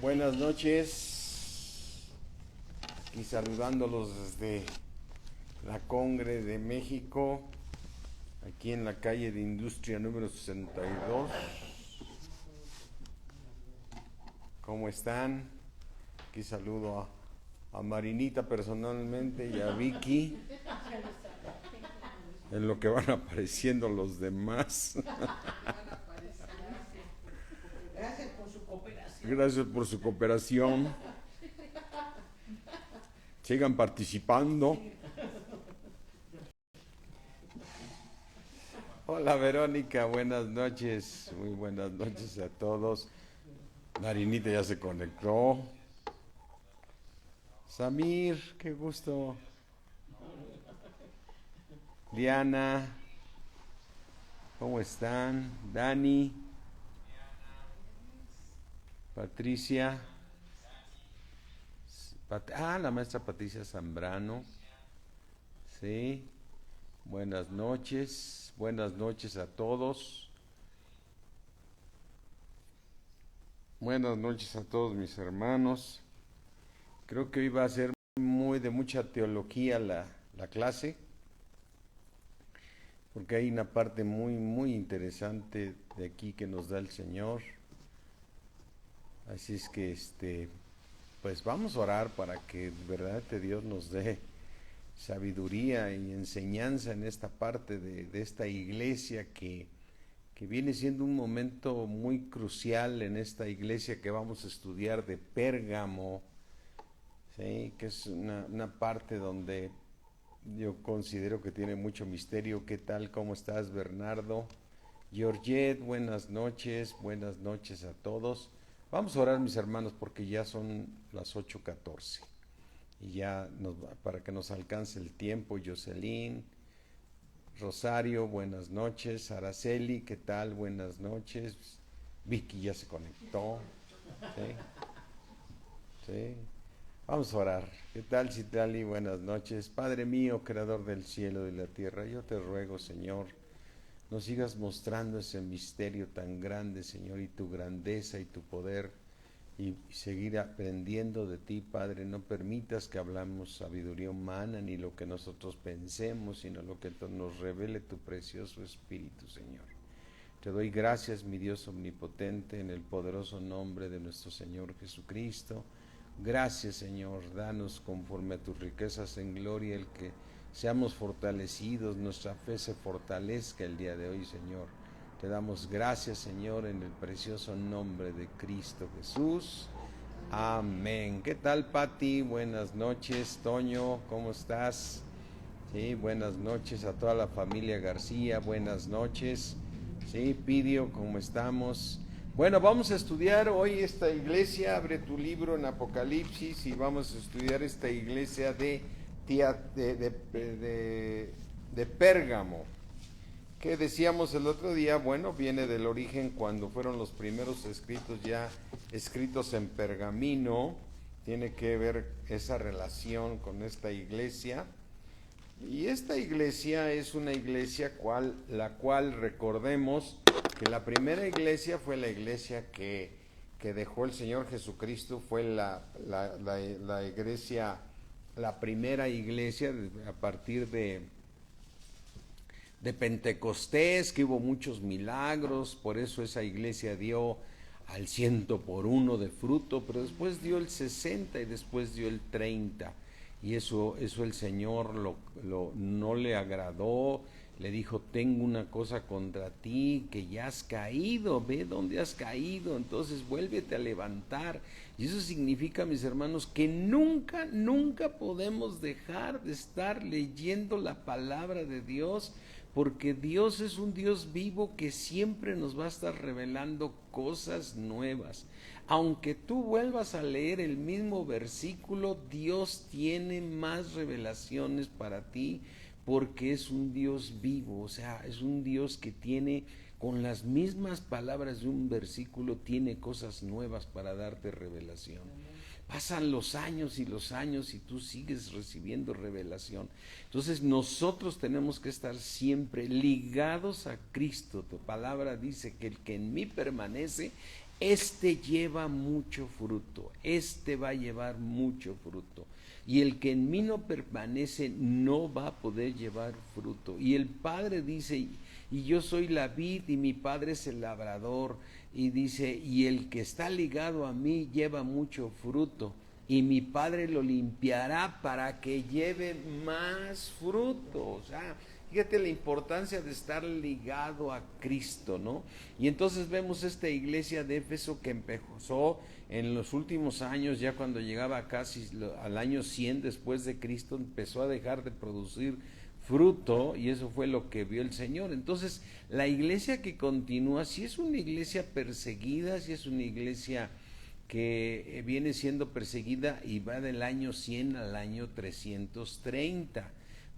Buenas noches, aquí saludándolos desde la Congre de México, aquí en la calle de Industria número 62. ¿Cómo están? Aquí saludo a Marinita personalmente y a Vicky, en lo que van apareciendo los demás. Gracias por su cooperación. Sigan participando. Hola Verónica, buenas noches. Muy buenas noches a todos. Marinita ya se conectó. Samir, qué gusto. Diana, ¿cómo están? Dani, Patricia, la maestra Patricia Zambrano. Sí, buenas noches a todos. Buenas noches a todos mis hermanos. Creo que hoy va a ser de mucha teología la clase, porque hay una parte muy interesante de aquí que nos da el Señor. Así es que pues vamos a orar para que verdaderamente Dios nos dé sabiduría y enseñanza en esta parte de esta iglesia que viene siendo un momento muy crucial en esta iglesia que vamos a estudiar de Pérgamo, ¿sí? Que es una parte donde yo considero que tiene mucho misterio. ¿Qué tal? ¿Cómo estás, Bernardo? Georgette, buenas noches a todos. Vamos a orar, mis hermanos, porque ya son las 8:14 y ya para que nos alcance el tiempo. Jocelyn, Rosario, buenas noches. Araceli, ¿qué tal? Buenas noches. Vicky ya se conectó. ¿Sí? ¿Sí? Vamos a orar. ¿Qué tal, Citlali? Buenas noches. Padre mío, creador del cielo y la tierra, yo te ruego, Señor, nos sigas mostrando ese misterio tan grande, Señor, y tu grandeza y tu poder, y seguir aprendiendo de ti, Padre. No permitas que hablamos sabiduría humana ni lo que nosotros pensemos, sino lo que nos revele tu precioso Espíritu, Señor. Te doy gracias, mi Dios omnipotente, en el poderoso nombre de nuestro Señor Jesucristo. Gracias, Señor, danos conforme a tus riquezas en gloria el que seamos fortalecidos, nuestra fe se fortalezca el día de hoy, Señor. Te damos gracias, Señor, en el precioso nombre de Cristo Jesús. Amén. ¿Qué tal, Pati? Buenas noches. Toño, ¿cómo estás? Sí, buenas noches a toda la familia García. Buenas noches. Sí, Pidio, ¿cómo estamos? Bueno, vamos a estudiar hoy esta iglesia. Abre tu libro en Apocalipsis y vamos a estudiar esta iglesia de Pérgamo. ¿Qué decíamos el otro día? Bueno, viene del origen cuando fueron los primeros escritos ya escritos en pergamino. Tiene que ver esa relación con esta iglesia. Y esta iglesia es una iglesia la cual recordemos que la primera iglesia fue la iglesia que dejó el Señor Jesucristo, fue la iglesia, la primera iglesia a partir de Pentecostés, que hubo muchos milagros. Por eso esa iglesia dio al 100 por 1 de fruto, pero después dio el 60 y después dio el 30. Y eso el Señor no le agradó. Le dijo: tengo una cosa contra ti, que ya has caído, ve dónde has caído, entonces vuélvete a levantar. Y eso significa, mis hermanos, que nunca podemos dejar de estar leyendo la palabra de Dios, porque Dios es un Dios vivo que siempre nos va a estar revelando cosas nuevas. Aunque tú vuelvas a leer el mismo versículo, Dios tiene más revelaciones para ti, porque es un Dios vivo. O sea, es un Dios que tiene, con las mismas palabras de un versículo, tiene cosas nuevas para darte revelación. Pasan los años y tú sigues recibiendo revelación. Entonces nosotros tenemos que estar siempre ligados a Cristo. Tu palabra dice que el que en mí permanece, este lleva mucho fruto, este va a llevar mucho fruto. Y el que en mí no permanece no va a poder llevar fruto. Y el Padre dice, y yo soy la vid y mi Padre es el labrador. Y dice, y el que está ligado a mí lleva mucho fruto. Y mi Padre lo limpiará para que lleve más fruto. O sea, fíjate la importancia de estar ligado a Cristo, ¿no? Y entonces vemos esta iglesia de Éfeso que empezó en los últimos años, ya cuando llegaba casi al año 100 después de Cristo, empezó a dejar de producir fruto, y eso fue lo que vio el Señor. Entonces, la iglesia que continúa, si es una iglesia perseguida, si es una iglesia que viene siendo perseguida y va del año 100 al año 330.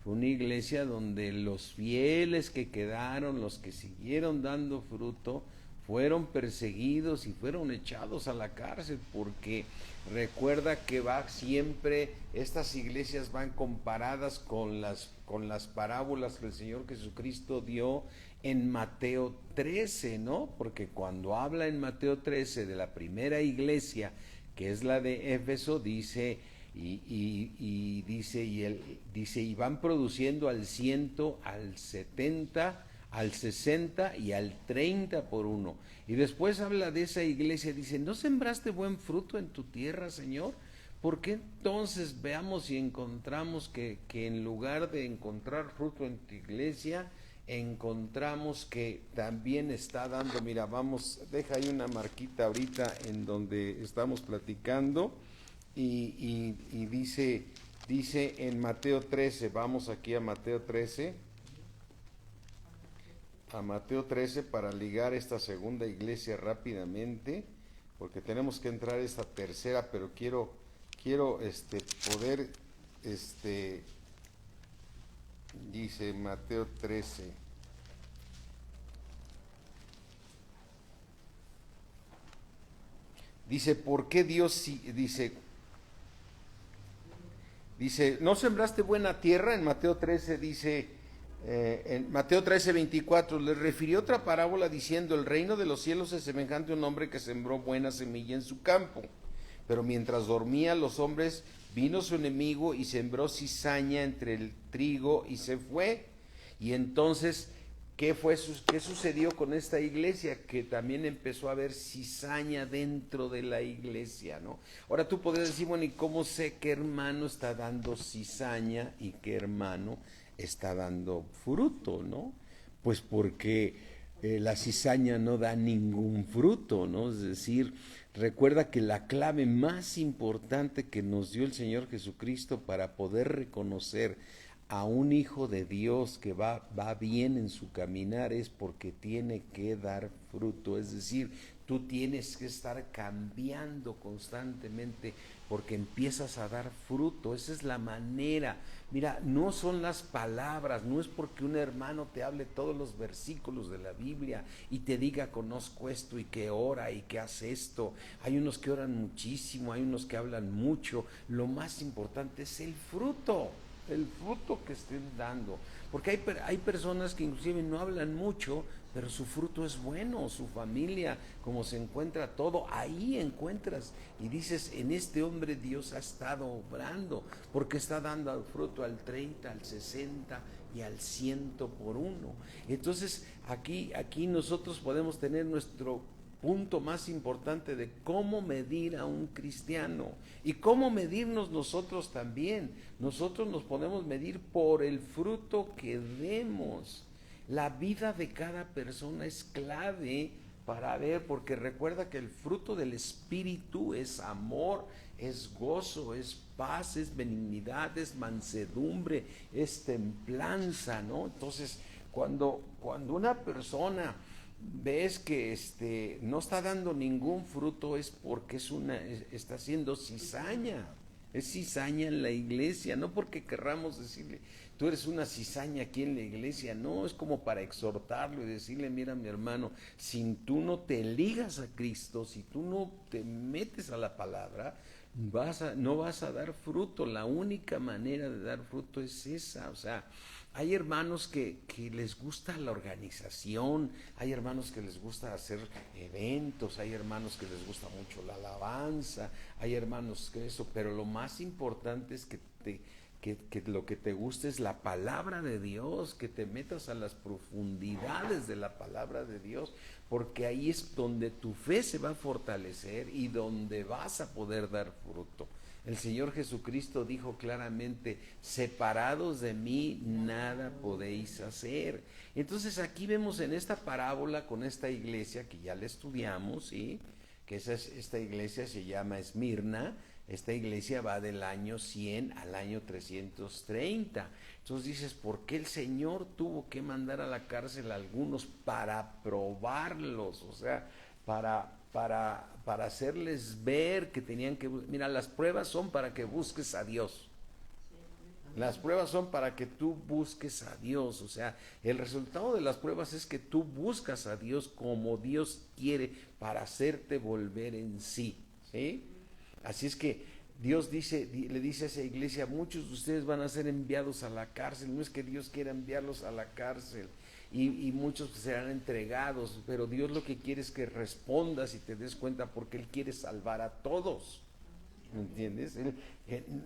Fue una iglesia donde los fieles que quedaron, los que siguieron dando fruto, fueron perseguidos y fueron echados a la cárcel, porque recuerda que va siempre, estas iglesias van comparadas con las parábolas que el Señor Jesucristo dio en Mateo 13, ¿no? Porque cuando habla en Mateo 13 de la primera iglesia, que es la de Éfeso, dice, y van produciendo al 100, al 70, al 60 y al 30 por uno. Y después habla de esa iglesia, dice, ¿no sembraste buen fruto en tu tierra, Señor? ¿Por qué entonces veamos y encontramos que en lugar de encontrar fruto en tu iglesia, encontramos que también está dando, mira, vamos, deja ahí una marquita ahorita en donde estamos platicando, y dice en Mateo 13, vamos aquí a Mateo 13, para ligar esta segunda iglesia rápidamente, porque tenemos que entrar a esta tercera, pero quiero poder, dice Mateo 13. Dice, ¿por qué Dios dice, ¿no sembraste buena tierra? En Mateo 13 dice, en Mateo 13:24, le refirió otra parábola diciendo, el reino de los cielos es semejante a un hombre que sembró buena semilla en su campo. Pero mientras dormía los hombres, vino su enemigo y sembró cizaña entre el trigo y se fue. Y entonces, ¿qué sucedió con esta iglesia? Que también empezó a haber cizaña dentro de la iglesia, ¿no? Ahora tú podrías decir, bueno, ¿y cómo sé qué hermano está dando cizaña y qué hermano está dando fruto, ¿no? Pues porque la cizaña no da ningún fruto, ¿no? Es decir, recuerda que la clave más importante que nos dio el Señor Jesucristo para poder reconocer a un hijo de Dios que va bien en su caminar es porque tiene que dar fruto. Es decir, tú tienes que estar cambiando constantemente porque empiezas a dar fruto. Esa es la manera. Mira, no son las palabras, no es porque un hermano te hable todos los versículos de la Biblia y te diga conozco esto y que ora y que hace esto. Hay unos que oran muchísimo, hay unos que hablan mucho. Lo más importante es el fruto que estén dando, porque hay personas que inclusive no hablan mucho, pero su fruto es bueno, su familia, como se encuentra todo, ahí encuentras y dices, en este hombre Dios ha estado obrando, porque está dando fruto al 30, al 60 y al 100 por uno. Entonces aquí nosotros podemos tener nuestro punto más importante de cómo medir a un cristiano y cómo medirnos nosotros también. Nosotros nos podemos medir por el fruto que demos. La vida de cada persona es clave para ver, porque recuerda que el fruto del Espíritu es amor, es gozo, es paz, es benignidad, es mansedumbre, es templanza, ¿no? Entonces, cuando una persona ves que no está dando ningún fruto, es porque está haciendo cizaña. Es cizaña en la iglesia, no porque querramos decirle, tú eres una cizaña aquí en la iglesia, no, es como para exhortarlo y decirle, mira mi hermano, si tú no te ligas a Cristo, si tú no te metes a la palabra, no vas a dar fruto. La única manera de dar fruto es esa. O sea, hay hermanos que les gusta la organización, hay hermanos que les gusta hacer eventos, hay hermanos que les gusta mucho la alabanza, hay hermanos que eso, pero lo más importante es que lo que te guste es la palabra de Dios, que te metas a las profundidades de la palabra de Dios, porque ahí es donde tu fe se va a fortalecer y donde vas a poder dar fruto. El Señor Jesucristo dijo claramente: separados de mí nada podéis hacer. Entonces aquí vemos en esta parábola con esta iglesia que ya la estudiamos, ¿sí? Que esta iglesia se llama Esmirna. Esta iglesia va del año 100 al año 330. Entonces dices, ¿por qué el Señor tuvo que mandar a la cárcel a algunos para probarlos? O sea, para hacerles ver que tenían que... Mira, las pruebas son para que busques a Dios. Las pruebas son para que tú busques a Dios. O sea, el resultado de las pruebas es que tú buscas a Dios como Dios quiere para hacerte volver en sí, ¿sí? Así es que Dios le dice a esa iglesia: muchos de ustedes van a ser enviados a la cárcel. No es que Dios quiera enviarlos a la cárcel, y muchos serán entregados, pero Dios lo que quiere es que respondas y te des cuenta, porque Él quiere salvar a todos. ¿Me entiendes?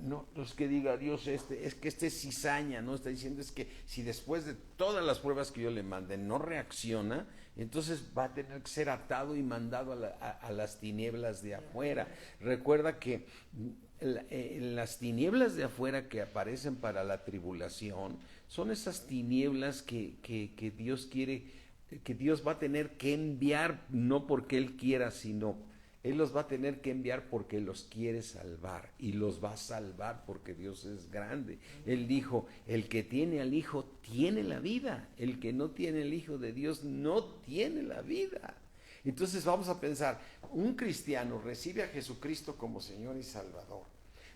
No es que diga Dios, es que este es cizaña, no está diciendo es que si después de todas las pruebas que yo le mande no reacciona, entonces va a tener que ser atado y mandado a las tinieblas de afuera. Recuerda que las tinieblas de afuera que aparecen para la tribulación son esas tinieblas que Dios quiere, que Dios va a tener que enviar, no porque Él quiera, sino Él los va a tener que enviar porque los quiere salvar, y los va a salvar porque Dios es grande. Él dijo: el que tiene al Hijo tiene la vida, el que no tiene el Hijo de Dios no tiene la vida. Entonces vamos a pensar, un cristiano recibe a Jesucristo como Señor y Salvador,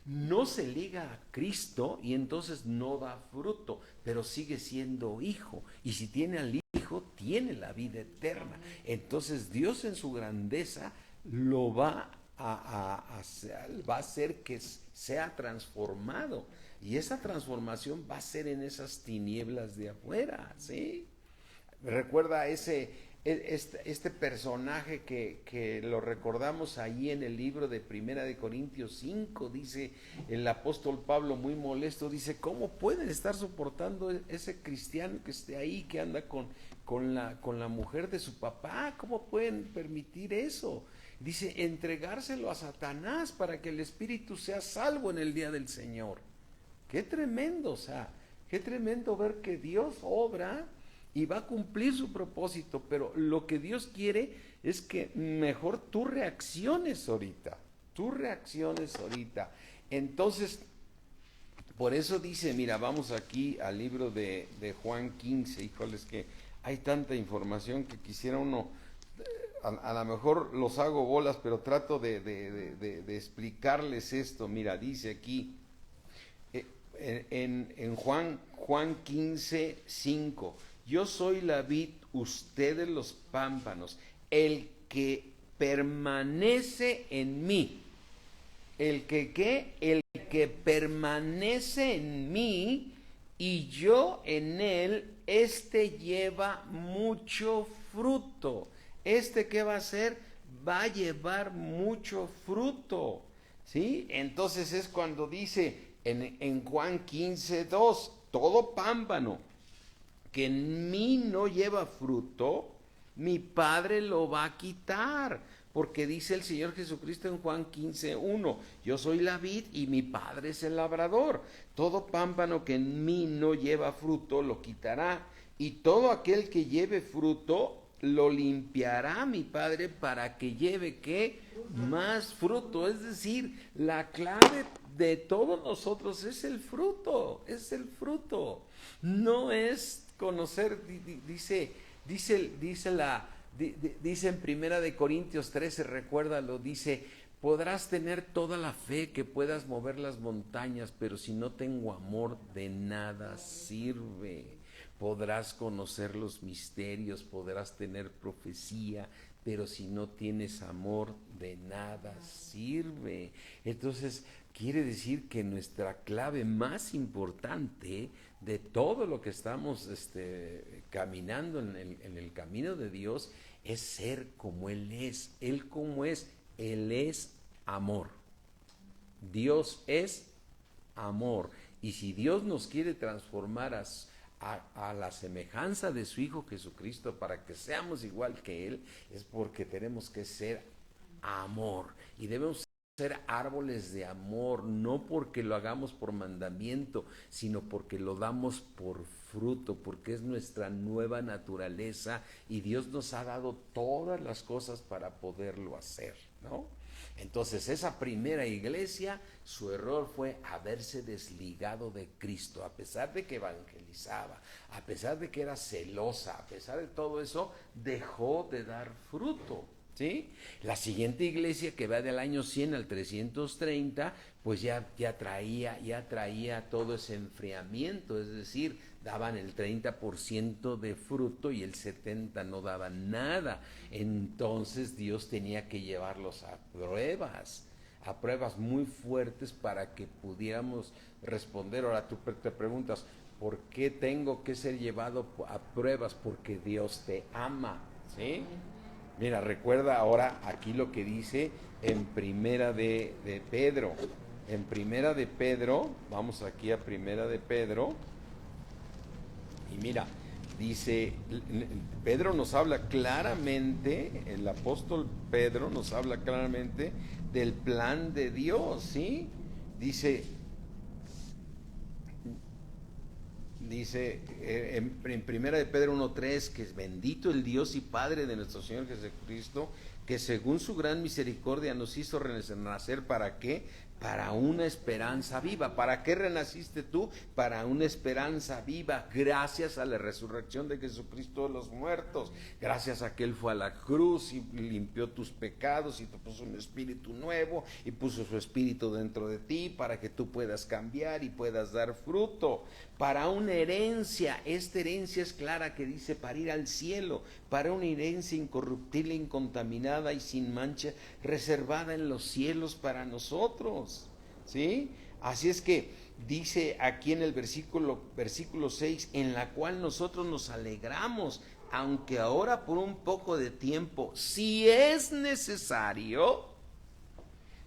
no se liga a Cristo y entonces no da fruto, pero sigue siendo hijo, y si tiene al Hijo tiene la vida eterna. Entonces Dios en su grandeza lo va a hacer que sea transformado, y esa transformación va a ser en esas tinieblas de afuera, ¿sí? Recuerda este personaje que lo recordamos ahí en el libro de Primera de Corintios 5, dice el apóstol Pablo muy molesto, dice: ¿cómo pueden estar soportando ese cristiano que esté ahí, que anda con la mujer de su papá? ¿Cómo pueden permitir eso? Dice: entregárselo a Satanás para que el espíritu sea salvo en el día del Señor. Qué tremendo, o sea, qué tremendo ver que Dios obra y va a cumplir su propósito, pero lo que Dios quiere es que mejor tú reacciones ahorita. Entonces, por eso dice, mira, vamos aquí al libro de Juan 15, híjoles, que hay tanta información que quisiera uno, a lo mejor los hago bolas, pero trato de explicarles esto. Mira, dice aquí, en Juan 15, 5, yo soy la vid, ustedes los pámpanos. El que permanece en mí, el que permanece en mí y yo en él, este lleva mucho fruto. ¿Qué va a hacer? Va a llevar mucho fruto, ¿sí? Entonces es cuando dice en Juan 15, 2, todo pámpano que en mí no lleva fruto, mi Padre lo va a quitar, porque dice el Señor Jesucristo en Juan 15, 1, yo soy la vid y mi Padre es el labrador. Todo pámpano que en mí no lleva fruto lo quitará, y todo aquel que lleve fruto lo limpiará mi Padre para que lleve ¿qué? Más fruto. Es decir, la clave de todos nosotros es el fruto, no es conocer. Dice en Primera de Corintios 13, recuérdalo, dice: podrás tener toda la fe que puedas mover las montañas, pero si no tengo amor, de nada sirve. podrás conocer los misterios, podrás tener profecía, pero si no tienes amor, de nada sirve. Entonces, quiere decir que nuestra clave más importante de todo lo que estamos caminando en el camino de Dios es ser como Él es. Él como es, Él es amor. Dios es amor. Y si Dios nos quiere transformar a la semejanza de su Hijo Jesucristo para que seamos igual que Él, es porque tenemos que ser amor. Y debemos ser árboles de amor, no porque lo hagamos por mandamiento, sino porque lo damos por fruto, porque es nuestra nueva naturaleza y Dios nos ha dado todas las cosas para poderlo hacer, ¿no? Entonces esa primera iglesia, su error fue haberse desligado de Cristo, a pesar de que evangelizaba, a pesar de que era celosa, a pesar de todo eso, dejó de dar fruto, ¿sí? La siguiente iglesia, que va del año 100 al 330, pues ya traía todo ese enfriamiento, es decir, daban el 30% de fruto y el 70% no daban nada. Entonces Dios tenía que llevarlos a pruebas muy fuertes para que pudiéramos responder. Ahora tú te preguntas, ¿por qué tengo que ser llevado a pruebas? Porque Dios te ama, ¿sí? Mira, recuerda ahora aquí lo que dice en Primera de Pedro. En Primera de Pedro, vamos aquí a Primera de Pedro, y mira, dice, Pedro nos habla claramente, el apóstol Pedro nos habla claramente del plan de Dios, ¿sí? Dice en Primera de Pedro 1:3 que es bendito el Dios y Padre de nuestro Señor Jesucristo, que según su gran misericordia nos hizo renacer. ¿Para qué? Para una esperanza viva. ¿Para qué renaciste tú? Para una esperanza viva, gracias a la resurrección de Jesucristo de los muertos, gracias a que Él fue a la cruz y limpió tus pecados y te puso un espíritu nuevo y puso su espíritu dentro de ti para que tú puedas cambiar y puedas dar fruto. Para una herencia, esta herencia es clara que dice para ir al cielo, para una herencia incorruptible, incontaminada y sin mancha, reservada en los cielos para nosotros, ¿sí? Así es que dice aquí en el versículo 6, en la cual nosotros nos alegramos, aunque ahora por un poco de tiempo, si es necesario,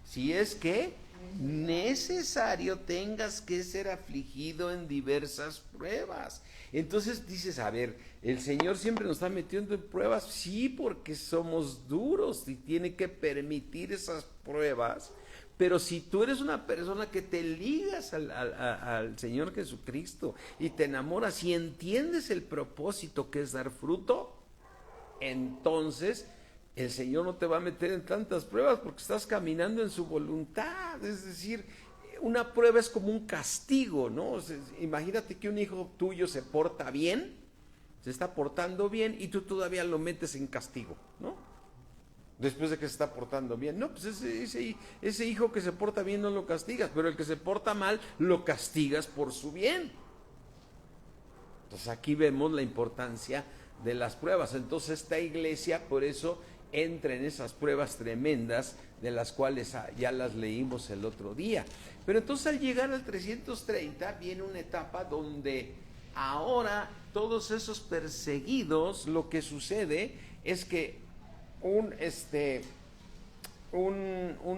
si es que necesario tengas que ser afligido en diversas pruebas. Entonces dices, a ver, el Señor siempre nos está metiendo en pruebas, sí, porque somos duros y tiene que permitir esas pruebas. Pero si tú eres una persona que te ligas al Señor Jesucristo y te enamoras y entiendes el propósito que es dar fruto, entonces el Señor no te va a meter en tantas pruebas porque estás caminando en su voluntad. Es decir, una prueba es como un castigo, ¿no? O sea, imagínate que un hijo tuyo se porta bien, se está portando bien y tú todavía lo metes en castigo, ¿no? Después de que se está portando bien. No, pues ese hijo que se porta bien no lo castigas, pero el que se porta mal lo castigas por su bien. Entonces aquí vemos la importancia de las pruebas. Entonces esta iglesia por eso entra en esas pruebas tremendas de las cuales ya las leímos el otro día. Pero entonces al llegar al 330 viene una etapa donde ahora todos esos perseguidos, lo que sucede es que un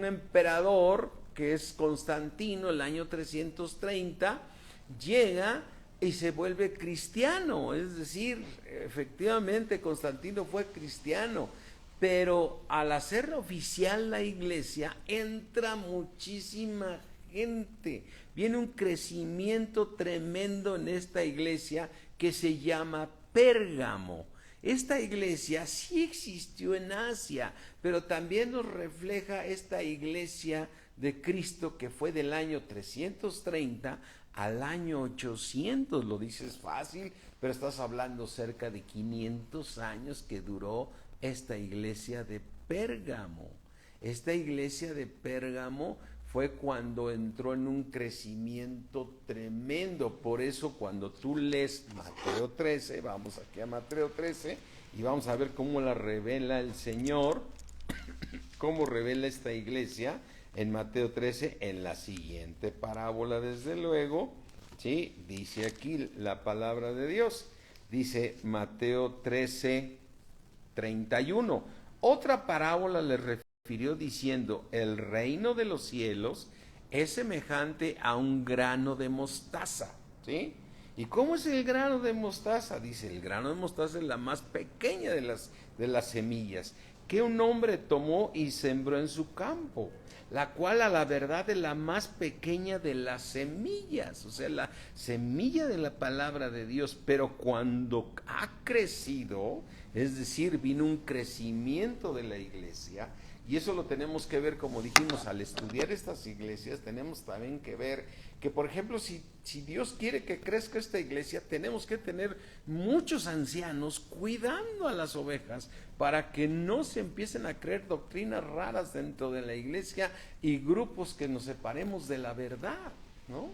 emperador que es Constantino, el año 330, llega y se vuelve cristiano. Es decir, efectivamente Constantino fue cristiano, pero al hacer oficial la iglesia entra muchísima gente, viene un crecimiento tremendo en esta iglesia que se llama Pérgamo. Esta iglesia sí existió en Asia, pero también nos refleja esta iglesia de Cristo que fue del año 330 al año 800. Lo dices fácil, pero estás hablando cerca de 500 años que duró esta iglesia de Pérgamo. Esta iglesia de Pérgamo fue cuando entró en un crecimiento tremendo. Por eso cuando tú lees Mateo 13, vamos aquí a Mateo 13 y vamos a ver cómo la revela el Señor, cómo revela esta iglesia en Mateo 13 en la siguiente parábola, desde luego, ¿sí? Dice aquí la palabra de Dios, dice Mateo 13, 31. Otra parábola le refirió diciendo, el reino de los cielos es semejante a un grano de mostaza, ¿sí? ¿Y cómo es el grano de mostaza? Dice, el grano de mostaza es la más pequeña de las semillas, que un hombre tomó y sembró en su campo, la cual a la verdad es la más pequeña de las semillas, o sea, la semilla de la palabra de Dios, pero cuando ha crecido, es decir, vino un crecimiento de la iglesia, y eso lo tenemos que ver, como dijimos, al estudiar estas iglesias, tenemos también que ver que, por ejemplo, si Dios quiere que crezca esta iglesia, tenemos que tener muchos ancianos cuidando a las ovejas para que no se empiecen a creer doctrinas raras dentro de la iglesia y grupos que nos separemos de la verdad, ¿no?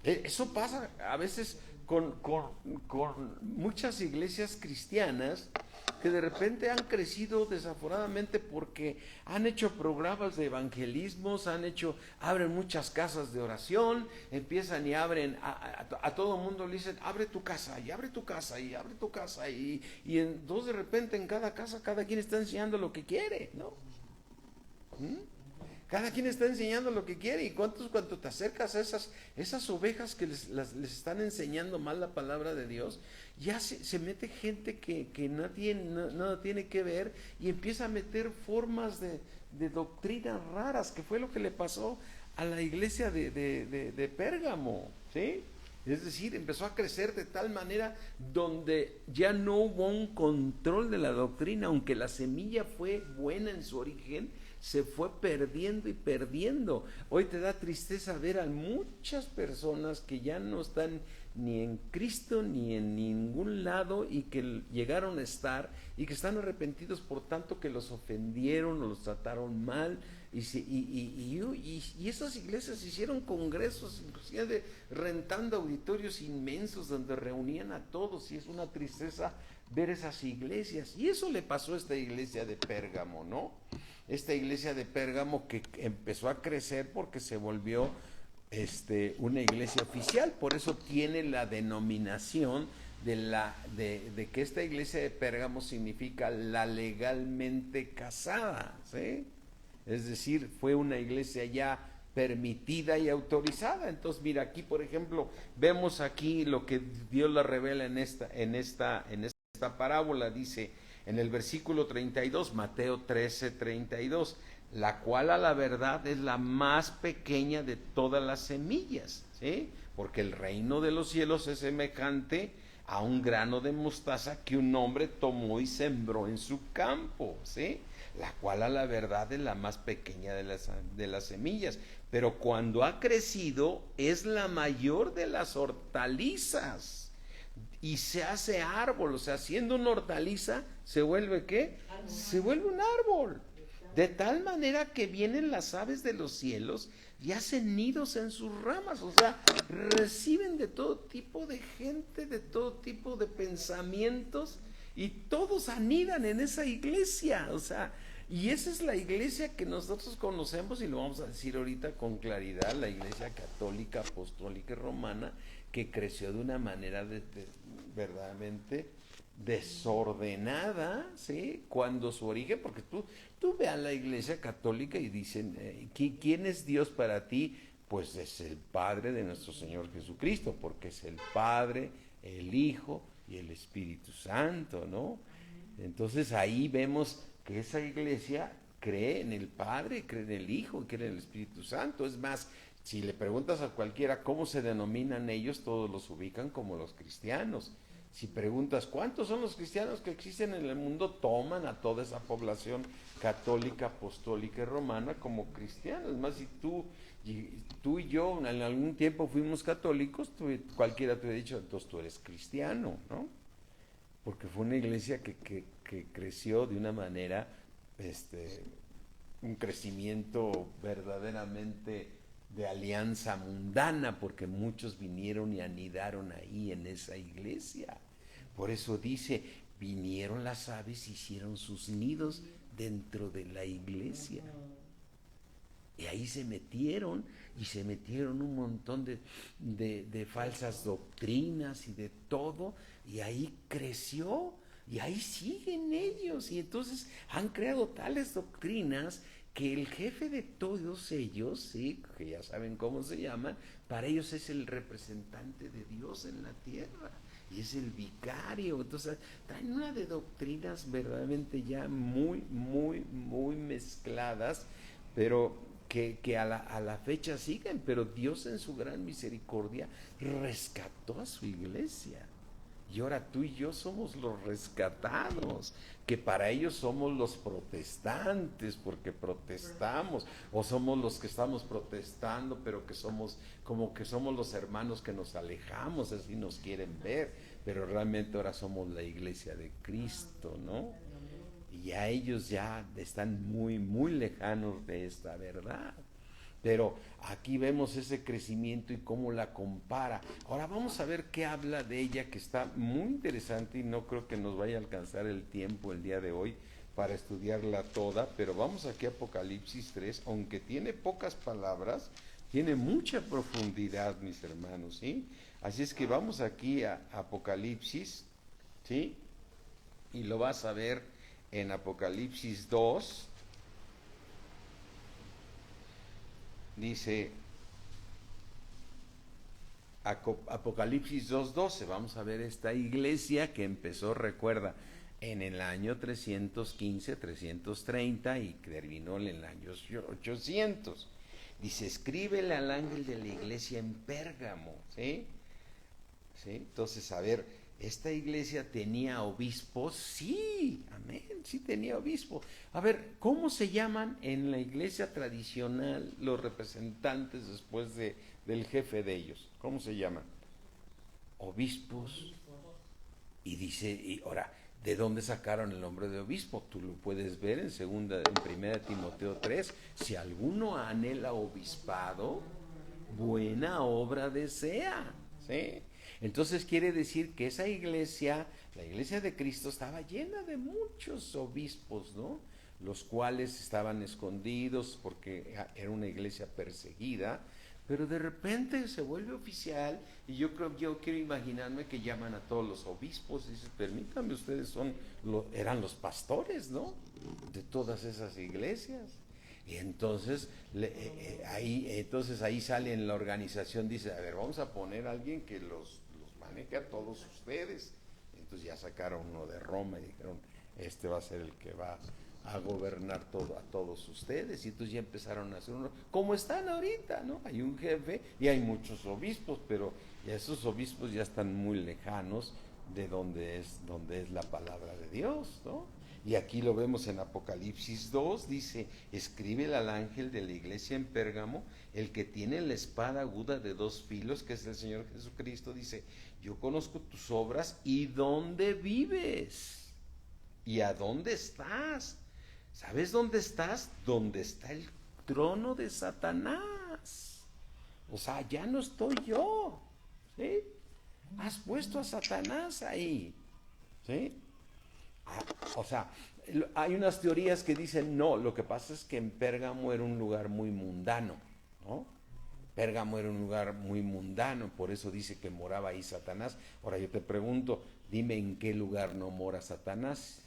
Eso pasa a veces con muchas iglesias cristianas que de repente han crecido desaforadamente porque han hecho programas de evangelismos, abren muchas casas de oración, empiezan y abren, a todo mundo le dicen, abre tu casa, y abre tu casa, y abre tu casa, y entonces de repente en cada casa cada quien está enseñando lo que quiere, ¿no? Cada quien está enseñando lo que quiere, y cuando te acercas a esas ovejas que les están enseñando mal la palabra de Dios, ya se mete gente que nada tiene que ver y empieza a meter formas de doctrinas raras, que fue lo que le pasó a la iglesia de Pérgamo, ¿sí? Es decir, empezó a crecer de tal manera donde ya no hubo un control de la doctrina, aunque la semilla fue buena en su origen, se fue perdiendo y perdiendo. Hoy te da tristeza ver a muchas personas que ya no están ni en Cristo ni en ningún lado y que llegaron a estar y que están arrepentidos por tanto que los ofendieron o los trataron mal. Y esas iglesias hicieron congresos, inclusive rentando auditorios inmensos donde reunían a todos, y es una tristeza ver esas iglesias. Y eso le pasó a esta iglesia de Pérgamo, ¿no? Esta iglesia de Pérgamo que empezó a crecer porque se volvió una iglesia oficial, por eso tiene la denominación de que esta iglesia de Pérgamo significa la legalmente casada, ¿sí? Es decir, fue una iglesia ya permitida y autorizada. Entonces, mira, aquí por ejemplo, vemos aquí lo que Dios la revela en esta parábola. Dice en el versículo 32, Mateo 13, 32, la cual a la verdad es la más pequeña de todas las semillas, ¿sí? Porque el reino de los cielos es semejante a un grano de mostaza que un hombre tomó y sembró en su campo, ¿sí? La cual a la verdad es la más pequeña de las semillas, pero cuando ha crecido es la mayor de las hortalizas y se hace árbol. O sea, siendo una hortaliza, ¿se vuelve qué? Se vuelve un árbol, de tal manera que vienen las aves de los cielos y hacen nidos en sus ramas. O sea, reciben de todo tipo de gente, de todo tipo de pensamientos, y todos anidan en esa iglesia. O sea, y esa es la iglesia que nosotros conocemos, y lo vamos a decir ahorita con claridad, la iglesia católica, apostólica y romana, que creció de una manera verdaderamente desordenada, ¿sí? Cuando su origen, porque tú ve a la iglesia católica y dicen, ¿quién es Dios para ti? Pues es el Padre de nuestro Señor Jesucristo, porque es el Padre, el Hijo y el Espíritu Santo, ¿no? Entonces ahí vemos que esa iglesia cree en el Padre, cree en el Hijo, cree en el Espíritu Santo. Es más, si le preguntas a cualquiera cómo se denominan ellos, todos los ubican como los cristianos. Si preguntas cuántos son los cristianos que existen en el mundo, toman a toda esa población católica, apostólica y romana como cristianos. Es más, si tú y yo en algún tiempo fuimos católicos, cualquiera te hubiera dicho, entonces tú eres cristiano, ¿no? Porque fue una iglesia que creció de una manera un crecimiento verdaderamente de alianza mundana, porque muchos vinieron y anidaron ahí en esa iglesia. Por eso dice, vinieron las aves y hicieron sus nidos dentro de la iglesia. Y ahí se metieron, y se metieron un montón de falsas doctrinas y de todo, y ahí creció, y ahí siguen ellos, y entonces han creado tales doctrinas que el jefe de todos ellos, sí, que ya saben cómo se llaman, para ellos es el representante de Dios en la tierra, y es el vicario. Entonces traen una de doctrinas verdaderamente ya muy, muy, muy mezcladas, pero que a la fecha siguen, pero Dios en su gran misericordia rescató a su iglesia. Y ahora tú y yo somos los rescatados, que para ellos somos los protestantes, porque protestamos, o somos los que estamos protestando, pero que somos como que somos los hermanos que nos alejamos, así nos quieren ver, pero realmente ahora somos la iglesia de Cristo, ¿no? Y a ellos ya están muy, muy lejanos de esta verdad. Pero aquí vemos ese crecimiento y cómo la compara. Ahora vamos a ver qué habla de ella, que está muy interesante y no creo que nos vaya a alcanzar el tiempo el día de hoy para estudiarla toda, pero vamos aquí a Apocalipsis 3, aunque tiene pocas palabras, tiene mucha profundidad, mis hermanos, ¿sí? Así es que vamos aquí a Apocalipsis, ¿sí? Y lo vas a ver en Apocalipsis 2, dice Apocalipsis 2:12, vamos a ver esta iglesia que empezó, recuerda, en el año 315, 330 y terminó en el año 800. Dice, escríbele al ángel de la iglesia en Pérgamo, ¿sí? ¿Sí? Entonces, a ver, ¿esta iglesia tenía obispos? Sí, amén, sí tenía obispos. A ver, ¿cómo se llaman en la iglesia tradicional los representantes después del jefe de ellos? ¿Cómo se llaman? Obispos. Y dice, y ahora, ¿de dónde sacaron el nombre de obispo? Tú lo puedes ver en primera Timoteo 3. Si alguno anhela obispado, buena obra desea, ¿sí? Entonces quiere decir que esa iglesia, la iglesia de Cristo, estaba llena de muchos obispos, ¿no? Los cuales estaban escondidos porque era una iglesia perseguida, pero de repente se vuelve oficial y yo quiero imaginarme que llaman a todos los obispos y dicen, permítanme, ustedes eran los pastores, ¿no? De todas esas iglesias. Y entonces, ahí sale en la organización, dice, a ver, vamos a poner a alguien que los maneje a todos ustedes. Entonces ya sacaron uno de Roma y dijeron, este va a ser el que va a gobernar a todos ustedes. Y entonces ya empezaron a hacer uno, como están ahorita, ¿no? Hay un jefe y hay muchos obispos, pero ya esos obispos ya están muy lejanos de donde es la palabra de Dios, ¿no? Y aquí lo vemos en Apocalipsis 2, dice, escríbele al ángel de la iglesia en Pérgamo, el que tiene la espada aguda de dos filos, que es el Señor Jesucristo, dice, yo conozco tus obras y dónde vives y a dónde estás. ¿Sabes dónde estás? Donde está el trono de Satanás. O sea, ya no estoy yo, ¿sí? Has puesto a Satanás ahí, ¿sí? O sea, hay unas teorías que dicen, no, lo que pasa es que en Pérgamo era un lugar muy mundano, ¿no? Pérgamo era un lugar muy mundano, por eso dice que moraba ahí Satanás. Ahora yo te pregunto, dime en qué lugar no mora Satanás.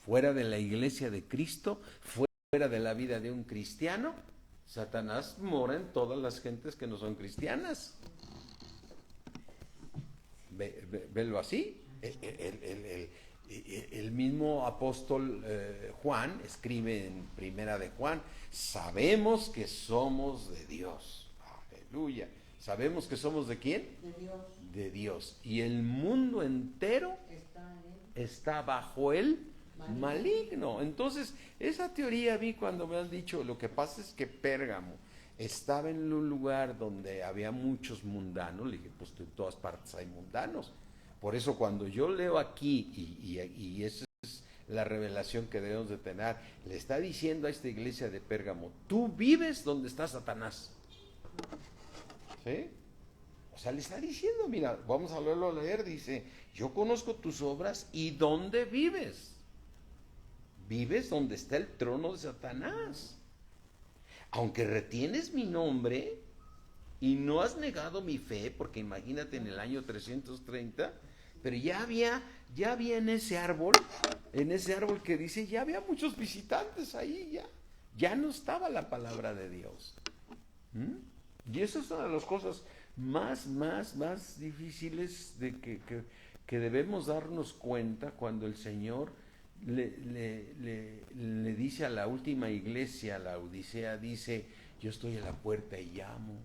Fuera de la iglesia de Cristo, fuera de la vida de un cristiano, Satanás mora en todas las gentes que no son cristianas. Velo así. El mismo apóstol Juan escribe en primera de Juan, sabemos que somos de Dios, aleluya, sabemos que somos de quién, de Dios, y el mundo entero está bajo el maligno. Entonces esa teoría vi cuando me han dicho, lo que pasa es que Pérgamo estaba en un lugar donde había muchos mundanos. Le dije, pues en todas partes hay mundanos. Por eso cuando yo leo aquí, y ese es la revelación que debemos de tener. Le está diciendo a esta iglesia de Pérgamo, tú vives donde está Satanás. ¿Sí? O sea, le está diciendo, mira, vamos a volverlo a leer, dice, yo conozco tus obras y dónde vives. Vives donde está el trono de Satanás. Aunque retienes mi nombre y no has negado mi fe, porque imagínate en el año 330, pero ya había en ese árbol que dice, ya había muchos visitantes ahí, ya no estaba la palabra de Dios. Y esa es una de las cosas más difíciles de que debemos darnos cuenta cuando el Señor le dice a la última iglesia, a la Odisea, dice, yo estoy a la puerta y llamo.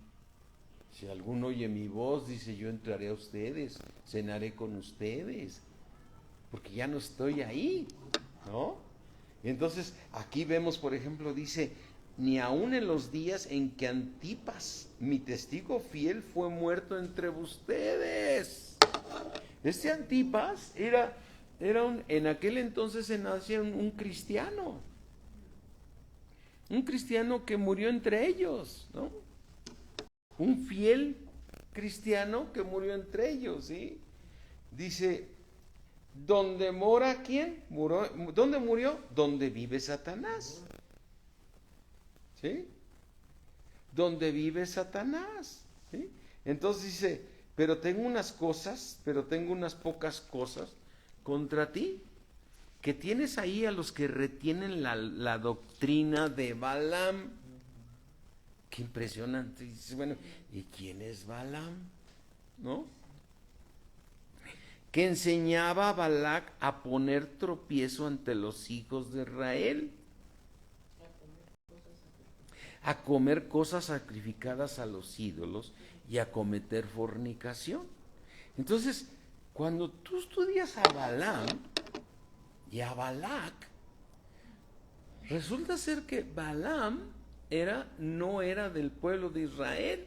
Si alguno oye mi voz, dice, yo entraré a ustedes, cenaré con ustedes, porque ya no estoy ahí, ¿no? Y entonces aquí vemos, por ejemplo, dice, ni aun en los días en que Antipas, mi testigo fiel, fue muerto entre ustedes. Este Antipas era en aquel entonces se nació un cristiano que murió entre ellos, ¿no? Un fiel cristiano que murió entre ellos, ¿sí? Dice, ¿dónde mora quién? ¿Dónde murió? Donde vive Satanás. ¿Sí? Donde vive Satanás. ¿Sí? Entonces dice, pero tengo unas pocas cosas contra ti, que tienes ahí a los que retienen la doctrina de Balaam. Qué impresionante. Dices, bueno, ¿y quién es Balaam? ¿No? Que enseñaba a Balac a poner tropiezo ante los hijos de Israel, a comer cosas sacrificadas a los ídolos y a cometer fornicación. Entonces, cuando tú estudias a Balaam y a Balac, resulta ser que Balaam no era del pueblo de Israel.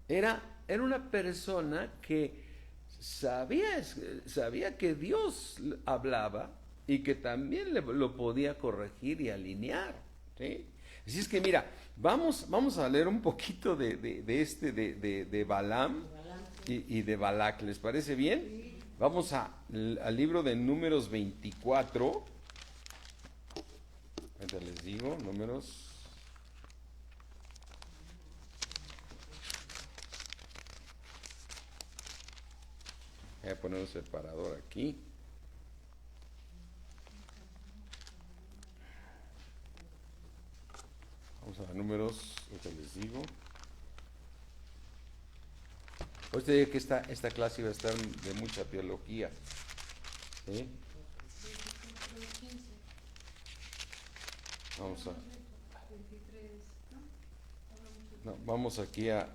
Era una persona que sabía que Dios hablaba y que también lo podía corregir y alinear, ¿sí? Así es que mira, vamos a leer un poquito de Balaam y de Balac. ¿Les parece bien? Vamos al libro de Números 24. Ahorita les digo, Números. Voy a poner un separador aquí. Vamos a Números, ahorita les digo. Hoy te dije que esta clase iba a estar de mucha teología. ¿Sí? Vamos aquí a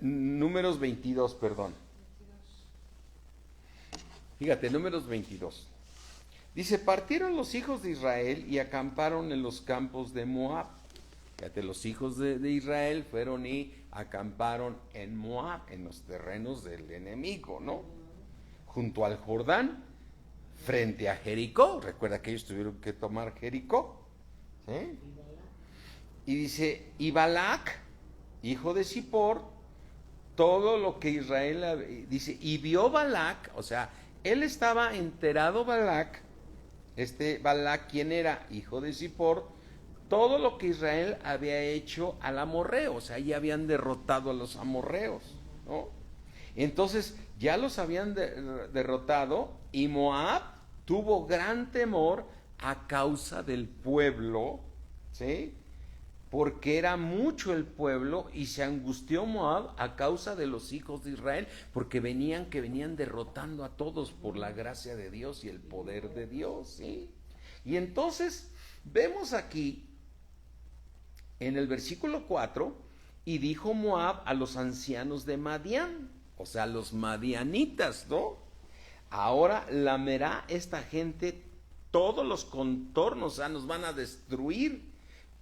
Números 22, perdón. Fíjate, Números 22. Dice, partieron los hijos de Israel y acamparon en los campos de Moab. Fíjate, los hijos de Israel fueron y acamparon en Moab, en los terrenos del enemigo, ¿no? Junto al Jordán, frente a Jericó. Recuerda que ellos tuvieron que tomar Jericó, ¿sí? Y dice, y Balac, hijo de Zippor, todo lo que Israel, dice, y vio Balac, o sea, él estaba enterado Balac, Balac, ¿quién era? Hijo de Zippor, todo lo que Israel había hecho al amorreo, o sea, ya habían derrotado a los amorreos, ¿no? Entonces, ya los habían derrotado y Moab tuvo gran temor a causa del pueblo, ¿sí? Porque era mucho el pueblo y se angustió Moab a causa de los hijos de Israel, porque venían derrotando a todos por la gracia de Dios y el poder de Dios, ¿sí? Y entonces vemos aquí en el versículo 4, y dijo Moab a los ancianos de Madián, o sea, los madianitas, ¿no? Ahora lamerá esta gente todos los contornos, o sea, nos van a destruir.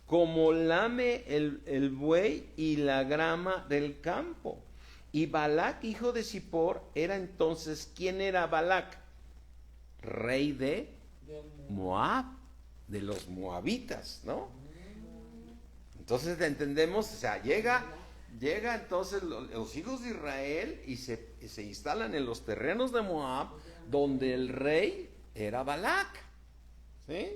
como lame el buey y la grama del campo. Y Balac, hijo de Zippor, era entonces, ¿quién era Balac? Rey de Moab, de los moabitas, ¿no? Entonces entendemos, o sea, llega entonces los hijos de Israel y se instalan en los terrenos de Moab, donde el rey era Balac, ¿sí?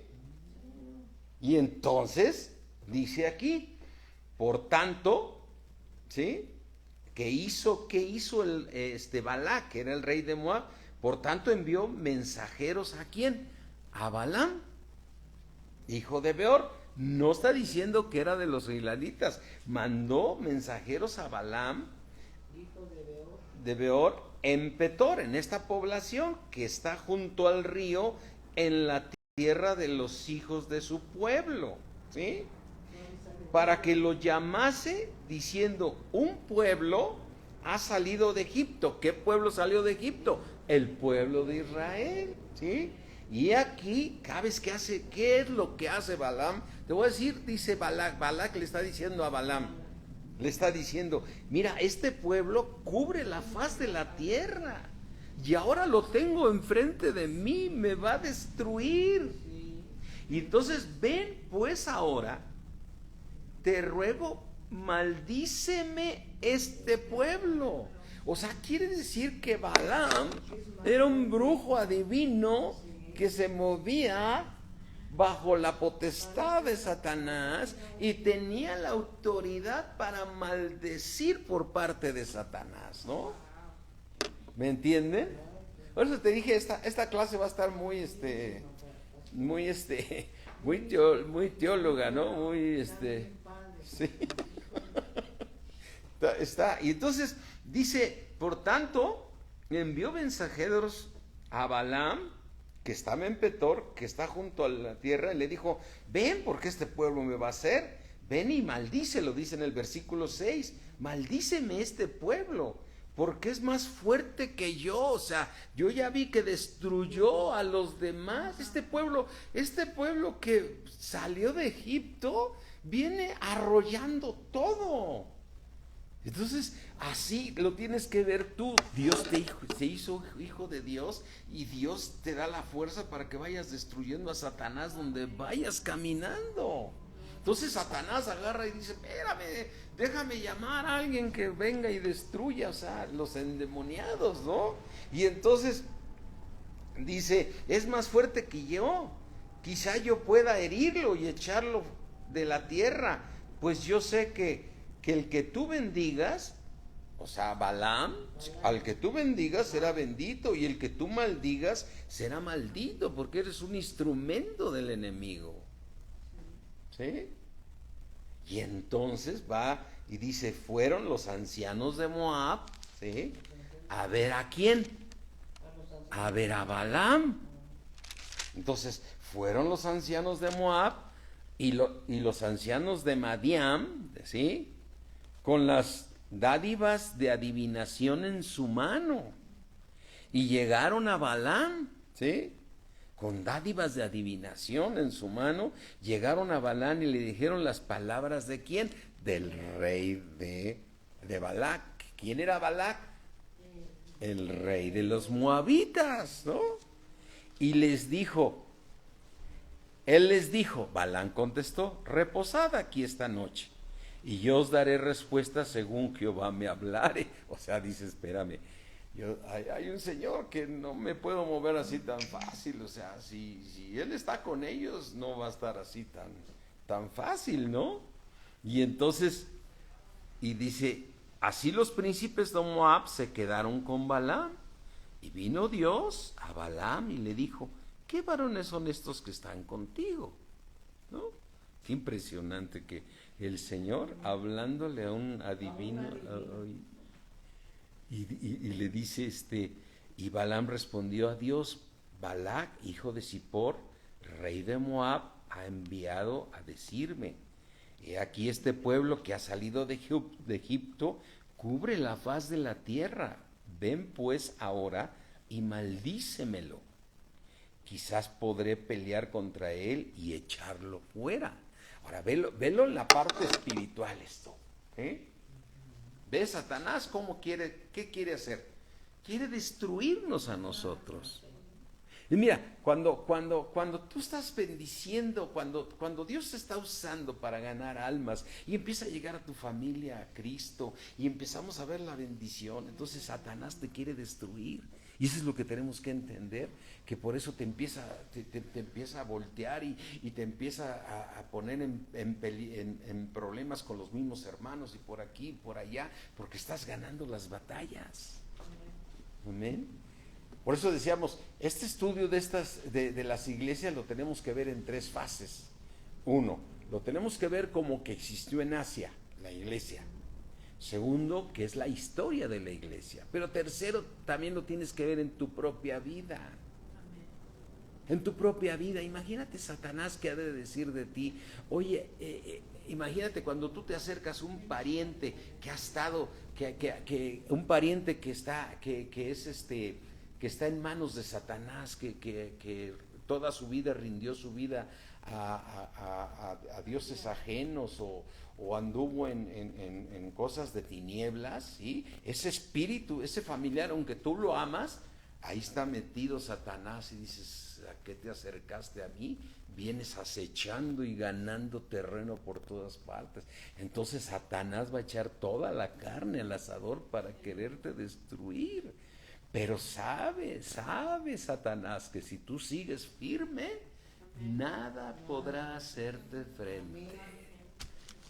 Y entonces dice aquí, por tanto, ¿sí? ¿Qué hizo Balac, que era el rey de Moab? Por tanto envió mensajeros ¿a quién? A Balaam, hijo de Beor. No está diciendo que era de los israelitas. Mandó mensajeros a Balaam, hijo de Beor, en Petor, en esta población que está junto al río, en la tierra de los hijos de su pueblo, ¿sí? Para que lo llamase diciendo, un pueblo ha salido de Egipto. ¿Qué pueblo salió de Egipto? El pueblo de Israel, ¿sí? Y aquí, ¿sabes qué hace? ¿Qué es lo que hace Balaam? Te voy a decir, dice Balac le está diciendo a Balaam, le está diciendo, mira, este pueblo cubre la faz de la tierra y ahora lo tengo enfrente de mí, me va a destruir. Y entonces ven pues ahora, te ruego, maldíceme este pueblo. O sea, quiere decir que Balaam era un brujo adivino que se movía bajo la potestad de Satanás y tenía la autoridad para maldecir por parte de Satanás, ¿no? ¿Me entienden? Por eso te dije, esta clase va a estar muy muy teóloga, ¿no? Muy sí. Y entonces dice, por tanto, envió mensajeros a Balaam, que estaba en Petor, que está junto a la tierra, y le dijo, ven, porque este pueblo me va a hacer, ven y maldícelo, dice en el versículo 6, maldíceme este pueblo, porque es más fuerte que yo. O sea, yo ya vi que destruyó a los demás. Este pueblo que salió de Egipto, viene arrollando todo. Entonces, así lo tienes que ver tú. Dios se hizo hijo de Dios y Dios te da la fuerza para que vayas destruyendo a Satanás donde vayas caminando. Entonces Satanás agarra y dice, espérame, déjame llamar a alguien que venga y destruya, o sea, los endemoniados, ¿no? Y entonces dice, es más fuerte que yo, quizá yo pueda herirlo y echarlo de la tierra, pues yo sé que el que tú bendigas, o sea, Balaam, al que tú bendigas será bendito, y el que tú maldigas será maldito, porque eres un instrumento del enemigo. ¿Sí? Y entonces va y dice, fueron los ancianos de Moab, ¿sí? A ver a quién, a ver a Balaam. Entonces fueron los ancianos de Moab y los ancianos de Madián, ¿sí? Con las dádivas de adivinación en su mano, y llegaron a Balaam, ¿sí? Con dádivas de adivinación en su mano, llegaron a Balaam y le dijeron las palabras de ¿quién? Del rey de Balac. ¿Quién era Balac? El rey de los moabitas, ¿no? Y él les dijo, Balaam contestó, reposad aquí esta noche, y yo os daré respuesta según Jehová me hablare. O sea, dice, espérame, hay un Señor que no me puedo mover así tan fácil. O sea, si Él está con ellos, no va a estar así tan fácil, ¿no? Y entonces, y dice, así los príncipes de Moab se quedaron con Balaam. Y vino Dios a Balaam y le dijo, ¿qué varones son estos que están contigo? ¿No? Qué impresionante que el Señor hablándole a un adivino, y le dice y Balaam respondió a Dios, Balac, hijo de Zippor, rey de Moab, ha enviado a decirme, he aquí este pueblo que ha salido de Egipto cubre la faz de la tierra, ven pues ahora y maldícemelo, quizás podré pelear contra él y echarlo fuera. Ahora, velo en la parte espiritual esto. ¿Ves Satanás qué quiere hacer? Quiere destruirnos a nosotros. Y mira, cuando tú estás bendiciendo, cuando Dios te está usando para ganar almas y empieza a llegar a tu familia, a Cristo, y empezamos a ver la bendición, entonces Satanás te quiere destruir. Y eso es lo que tenemos que entender, que por eso te empieza a voltear y te empieza a poner en problemas con los mismos hermanos y por aquí y por allá, porque estás ganando las batallas. Amén. Por eso decíamos, este estudio de las iglesias lo tenemos que ver en 3 fases. 1, lo tenemos que ver como que existió en Asia, la iglesia. 2, que es la historia de la iglesia. Pero 3, también lo tienes que ver en tu propia vida. En tu propia vida. Imagínate Satanás que ha de decir de ti, oye, imagínate cuando tú te acercas a un pariente que ha estado, un pariente que está en manos de Satanás, que toda su vida rindió su vida a dioses ajenos o anduvo en cosas de tinieblas, ¿sí? Ese espíritu, ese familiar, aunque tú lo amas, ahí está metido Satanás y dices, ¿a qué te acercaste a mí? Vienes acechando y ganando terreno por todas partes. Entonces Satanás va a echar toda la carne al asador para quererte destruir. Pero sabe Satanás que si tú sigues firme, nada podrá hacerte frente.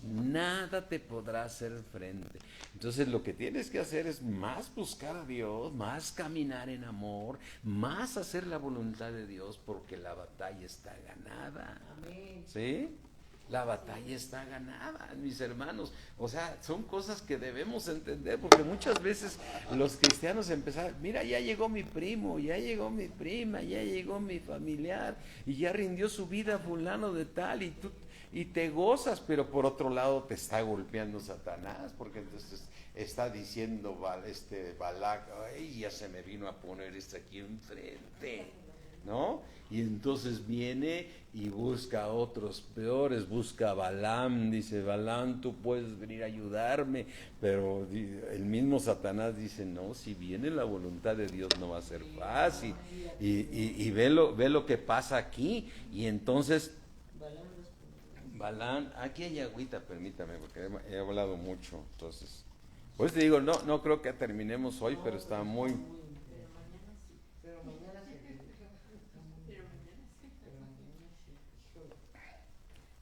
Nada te podrá hacer frente. Entonces lo que tienes que hacer es más buscar a Dios, más caminar en amor, más hacer la voluntad de Dios, porque la batalla está ganada. ¿Sí? La batalla está ganada, mis hermanos. O sea, son cosas que debemos entender, porque muchas veces los cristianos empezaron, mira, ya llegó mi primo, ya llegó mi prima, ya llegó mi familiar, y ya rindió su vida fulano de tal, y te gozas, pero por otro lado te está golpeando Satanás, porque entonces está diciendo Balac, ay, ya se me vino a poner aquí enfrente, ¿no? Y entonces viene y busca a otros peores, busca a Balaam, dice, Balaam, tú puedes venir a ayudarme, pero el mismo Satanás dice, no, si viene la voluntad de Dios no va a ser fácil, y ve lo que pasa aquí, y entonces Balaam, aquí hay agüita, permítame, porque he hablado mucho, entonces, pues te digo, no creo que terminemos hoy, pero está muy...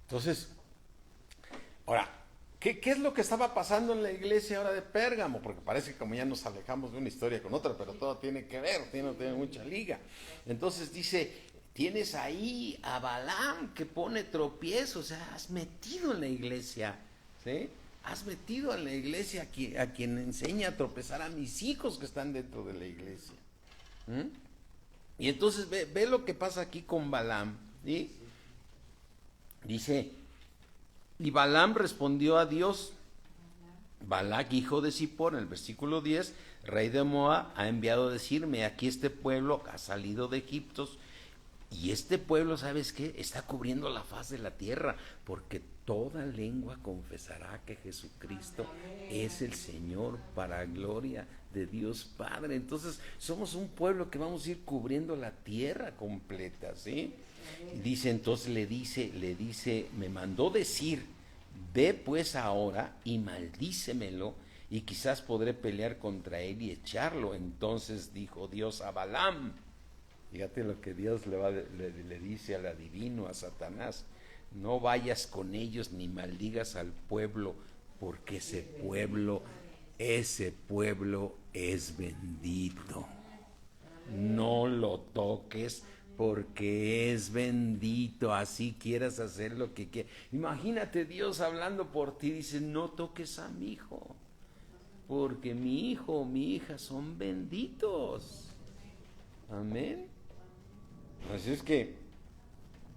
Entonces, ahora, ¿qué es lo que estaba pasando en la iglesia ahora de Pérgamo? Porque parece que como ya nos alejamos de una historia con otra, pero todo tiene que ver, tiene mucha liga. Entonces dice, tienes ahí a Balaam que pone tropiezo, o sea, has metido en la iglesia, ¿sí? Has metido en la iglesia a quien enseña a tropezar a mis hijos que están dentro de la iglesia. Y entonces ve lo que pasa aquí con Balaam, ¿sí? Dice, y Balaam respondió a Dios, Balac, hijo de Zippor, en el versículo 10, rey de Moab, ha enviado a decirme, aquí este pueblo ha salido de Egipto, y este pueblo, ¿sabes qué? Está cubriendo la faz de la tierra, porque toda lengua confesará que Jesucristo es el Señor, para gloria de Dios Padre. Entonces, somos un pueblo que vamos a ir cubriendo la tierra completa, ¿sí? Dice, entonces le dice, me mandó decir, ve pues ahora y maldícemelo, y quizás podré pelear contra él y echarlo. Entonces dijo Dios a Balaam, fíjate lo que Dios le dice al adivino, a Satanás, no vayas con ellos ni maldigas al pueblo, porque ese pueblo es bendito. No lo toques, porque es bendito, así quieras hacer lo que quieras. Imagínate Dios hablando por ti, dice, no toques a mi hijo, porque mi hijo o mi hija son benditos. Amén. Así es que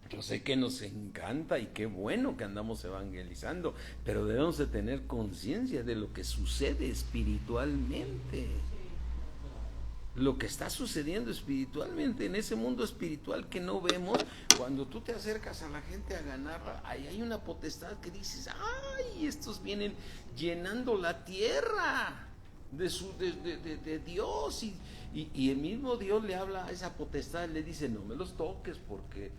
yo sé que nos encanta y qué bueno que andamos evangelizando, pero debemos de tener conciencia de lo que sucede espiritualmente. lo que está sucediendo espiritualmente, en ese mundo espiritual que no vemos. Cuando tú te acercas a la gente a ganarla, ahí hay una potestad que dices, ay, estos vienen llenando la tierra de Dios, y el mismo Dios le habla a esa potestad, le dice, no me los toques porque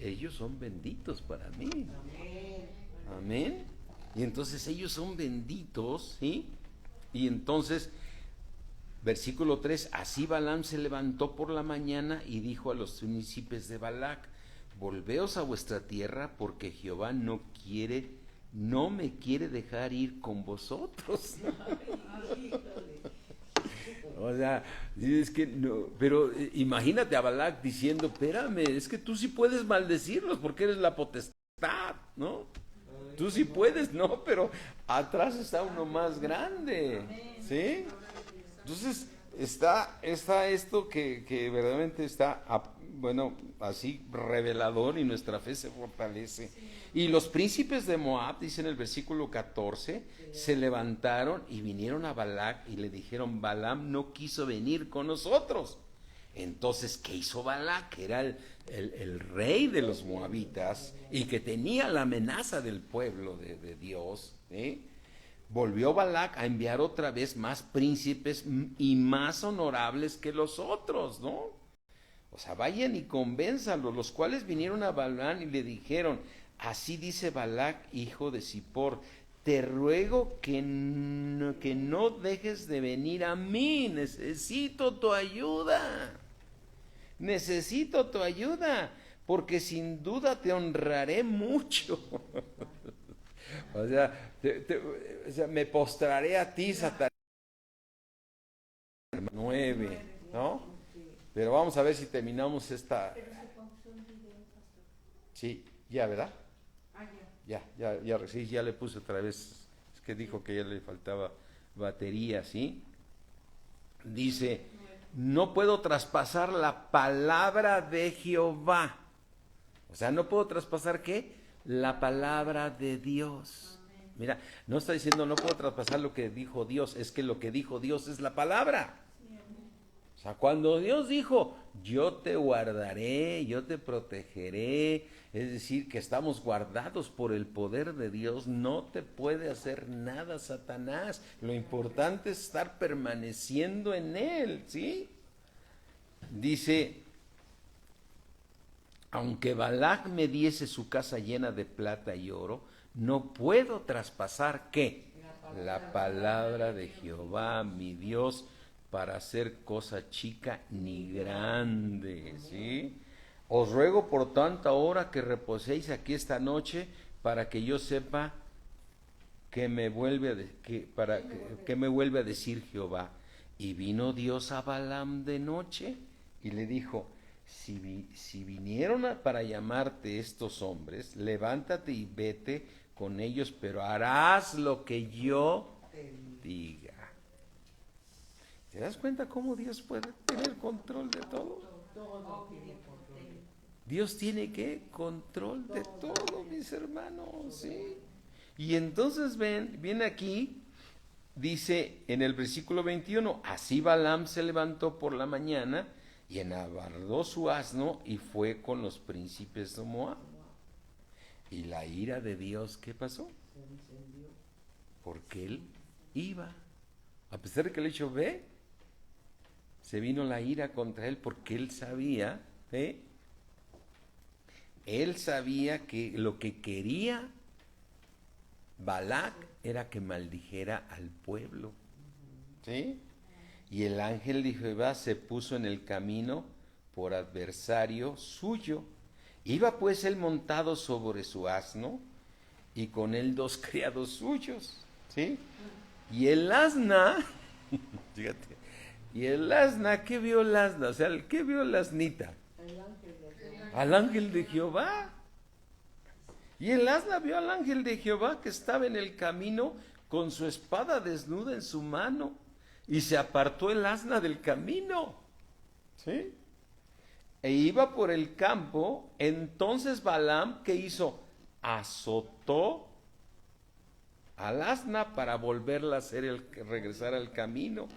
ellos son benditos para mí. Amén. Amén. Y entonces ellos son benditos, ¿sí? Y entonces, versículo 3, así Balaam se levantó por la mañana y dijo a los príncipes de Balac, volveos a vuestra tierra porque Jehová no me quiere dejar ir con vosotros. O sea, es que no, pero imagínate a Balac diciendo, espérame, es que tú sí puedes maldecirlos porque eres la potestad, ¿no? Tú sí puedes, no, pero atrás está uno más grande, ¿sí? Entonces está esto que verdaderamente está, bueno, así revelador, y nuestra fe se fortalece. Y los príncipes de Moab, dice en el versículo 14, se levantaron y vinieron a Balac y le dijeron, Balaam no quiso venir con nosotros. Entonces, ¿qué hizo Balac? Que era el rey de los moabitas y que tenía la amenaza del pueblo de Dios, ¿eh? Volvió Balac a enviar otra vez más príncipes y más honorables que los otros, ¿no? O sea, vayan y convénzanlos, los cuales vinieron a Balaam y le dijeron, así dice Balac, hijo de Zippor, te ruego que no dejes de venir a mí, necesito tu ayuda, porque sin duda te honraré mucho. O sea, me postraré a ti, Satanás. 9, ¿no? Pero vamos a ver si terminamos esta. Sí, ya, ¿verdad? Sí, ya le puse otra vez. Es que dijo que ya le faltaba batería, ¿sí? Dice, no puedo traspasar la palabra de Jehová. O sea, no puedo traspasar, ¿qué? La palabra de Dios. Mira, no está diciendo no puedo traspasar lo que dijo Dios, es que lo que dijo Dios es la palabra. O sea, cuando Dios dijo, yo te guardaré, yo te protegeré, es decir, que estamos guardados por el poder de Dios, no te puede hacer nada Satanás. Lo importante es estar permaneciendo en Él, ¿sí? Dice, aunque Balac me diese su casa llena de plata y oro, no puedo traspasar, ¿qué? La palabra de Jehová, mi Dios, para hacer cosa chica ni grande, ¿sí? Os ruego por tanto ahora que reposéis aquí esta noche, para que yo sepa que me vuelve a decir Jehová. Y vino Dios a Balaam de noche y le dijo, si vinieron para llamarte estos hombres, levántate y vete con ellos, pero harás lo que yo diga. ¿Te das cuenta cómo Dios puede tener control de todo? Dios tiene control de todo, mis hermanos, ¿sí? Y entonces ven aquí, dice en el versículo 21, así Balaam se levantó por la mañana y enabardó su asno y fue con los príncipes de Moab. Y la ira de Dios, ¿qué pasó? Porque él iba. A pesar de que le dicho, ve, se vino la ira contra él porque él sabía, él sabía que lo que quería Balac era que maldijera al pueblo, ¿sí? Y el ángel de Jehová se puso en el camino por adversario suyo. Iba pues él montado sobre su asno y con él 2 criados suyos, ¿sí? Y el asna, fíjate, ¿qué vio el asna? O sea, ¿qué vio el asnita? Al ángel de Jehová. Y el asna vio al ángel de Jehová que estaba en el camino con su espada desnuda en su mano. Y se apartó el asna del camino, ¿sí? E iba por el campo. Entonces Balaam, ¿qué hizo? Azotó al asna para volverla a regresar al camino.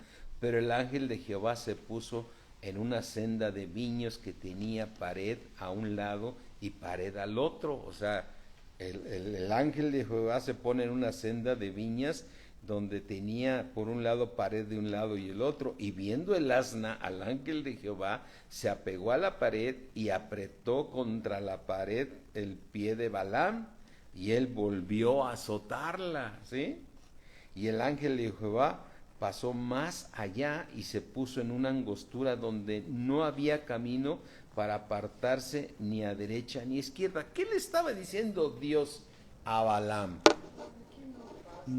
Pero el ángel de Jehová se puso en una senda de viños que tenía pared a un lado y pared al otro. O sea, el ángel de Jehová se pone en una senda de viñas donde tenía por un lado pared de un lado y el otro, y viendo el asna al ángel de Jehová, se apegó a la pared y apretó contra la pared el pie de Balaam, y él volvió a azotarla, ¿sí? Y el ángel de Jehová pasó más allá y se puso en una angostura donde no había camino para apartarse ni a derecha ni a izquierda. ¿Qué le estaba diciendo Dios a Balaam?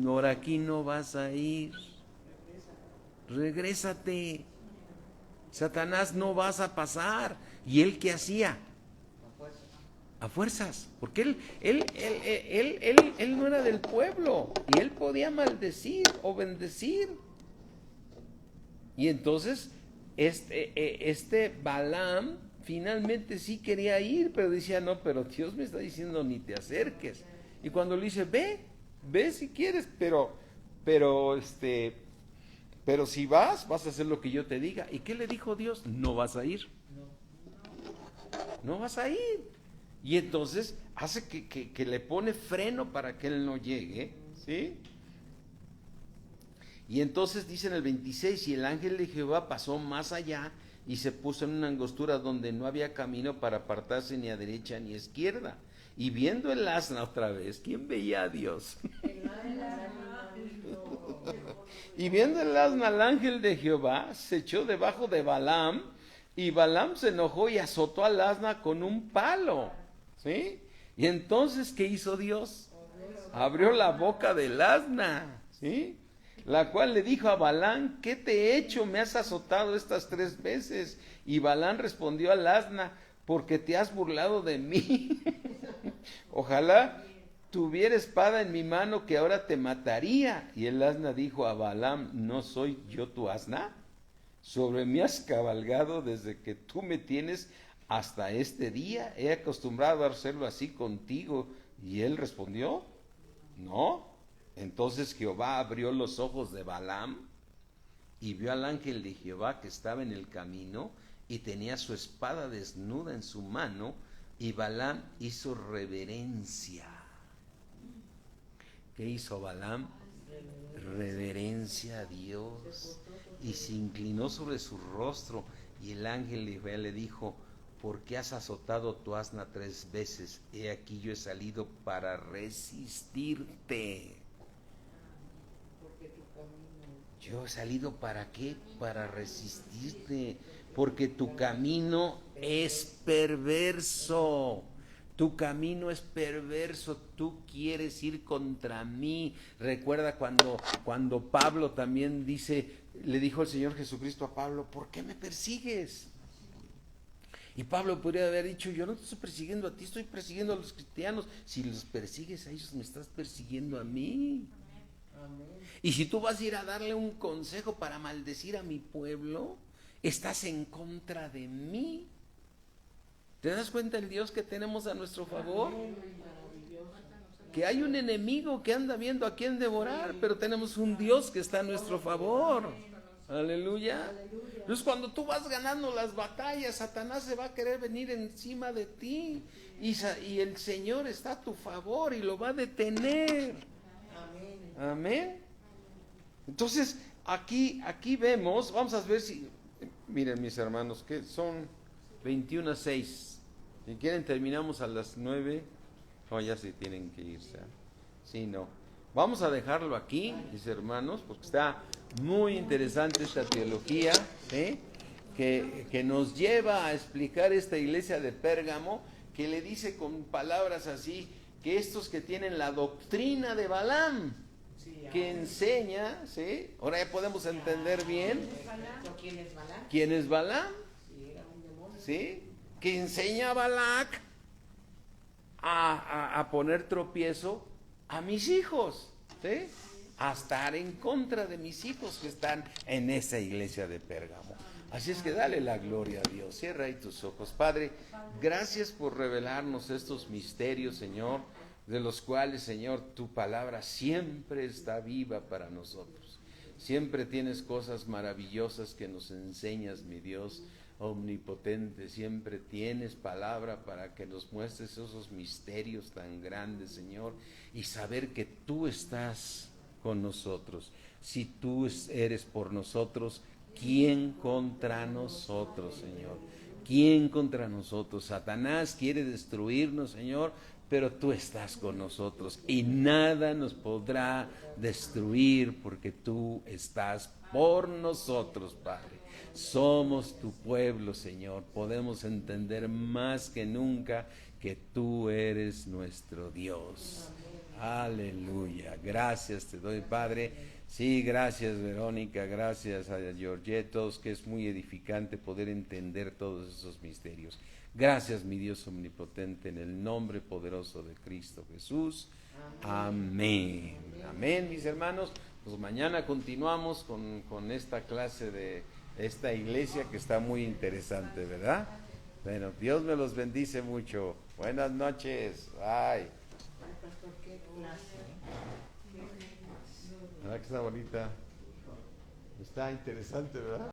Por aquí no vas a ir, regrésate, Satanás no vas a pasar. ¿Y él qué hacía? A fuerzas, porque él no era del pueblo y él podía maldecir o bendecir. Y entonces este Balaam finalmente sí quería ir, pero decía, no, pero Dios me está diciendo ni te acerques. Y cuando le dice, ve si quieres, pero si vas a hacer lo que yo te diga. ¿Y qué le dijo Dios? No vas a ir. No vas a ir. Y entonces hace que le pone freno para que él no llegue, ¿sí? Y entonces dice en el 26, y el ángel de Jehová pasó más allá y se puso en una angostura donde no había camino para apartarse ni a derecha ni a izquierda. Y viendo el asna otra vez, ¿quién veía a Dios? Y viendo el asna al ángel de Jehová, se echó debajo de Balaam, y Balaam se enojó y azotó al asna con un palo, ¿sí? Y entonces, ¿qué hizo Dios? Abrió la boca del asna, ¿sí? La cual le dijo a Balaam, ¿qué te he hecho? Me has azotado estas 3 veces. Y Balaam respondió al asna, porque te has burlado de mí. Ojalá tuviera espada en mi mano que ahora te mataría. Y el asna dijo a Balaam, ¿no soy yo tu asna? Sobre mí has cabalgado desde que tú me tienes hasta este día. He acostumbrado a hacerlo así contigo. Y él respondió, no. Entonces Jehová abrió los ojos de Balaam y vio al ángel de Jehová que estaba en el camino y tenía su espada desnuda en su mano, y Balaam hizo reverencia. ¿Qué hizo Balaam? Reverencia a Dios, y se inclinó sobre su rostro, y el ángel de Jehová le dijo, ¿por qué has azotado tu asna 3 veces? He aquí yo he salido para resistirte. Yo he salido ¿para qué? Para resistirte, porque tu camino es perverso. Tu camino es perverso, tú quieres ir contra mí. Recuerda cuando Pablo también le dijo el Señor Jesucristo a Pablo, ¿por qué me persigues? Y Pablo podría haber dicho, yo no te estoy persiguiendo a ti, estoy persiguiendo a los cristianos. Si los persigues a ellos, me estás persiguiendo a mí. Y si tú vas a ir a darle un consejo para maldecir a mi pueblo, estás en contra de mí. ¿Te das cuenta el Dios que tenemos a nuestro favor? Que hay un enemigo que anda viendo a quién devorar, pero tenemos un Dios que está a nuestro favor. Aleluya. Entonces cuando tú vas ganando las batallas, Satanás se va a querer venir encima de ti, y el Señor está a tu favor y lo va a detener. Amén. Entonces aquí vemos, vamos a ver si, miren mis hermanos, que son 21:06. Si quieren terminamos a las 9. No, ya se tienen que irse. Sí, no. Vamos a dejarlo aquí, mis hermanos, porque está muy interesante esta teología, ¿sí? que nos lleva a explicar esta iglesia de Pérgamo, que le dice con palabras así, que estos que tienen la doctrina de Balaam, que enseña, ¿sí? Ahora ya podemos entender bien quién es Balaam, ¿sí? Que enseña a Balac a poner tropiezo a mis hijos, ¿sí? A estar en contra de mis hijos que están en esa iglesia de Pérgamo. Así es que dale la gloria a Dios. Cierra ahí tus ojos. Padre, gracias por revelarnos estos misterios, Señor, de los cuales, Señor, tu palabra siempre está viva para nosotros. Siempre tienes cosas maravillosas que nos enseñas, mi Dios omnipotente. Siempre tienes palabra para que nos muestres esos misterios tan grandes, Señor, y saber que tú estás con nosotros. Si tú eres por nosotros, ¿quién contra nosotros, Señor? ¿Quién contra nosotros? Satanás quiere destruirnos, Señor, pero tú estás con nosotros y nada nos podrá destruir porque tú estás por nosotros, Padre. Somos tu pueblo, Señor. Podemos entender más que nunca que tú eres nuestro Dios. Aleluya. Gracias te doy, Padre. Sí, gracias, Verónica, gracias a Georgetos, que es muy edificante poder entender todos esos misterios. Gracias, mi Dios omnipotente, en el nombre poderoso de Cristo Jesús. Amén. Amén, mis hermanos. Pues mañana continuamos con esta clase de esta iglesia que está muy interesante, ¿verdad? Bueno, Dios me los bendice mucho. Buenas noches. Bye. ¿Verdad que está bonita? Está interesante, ¿verdad?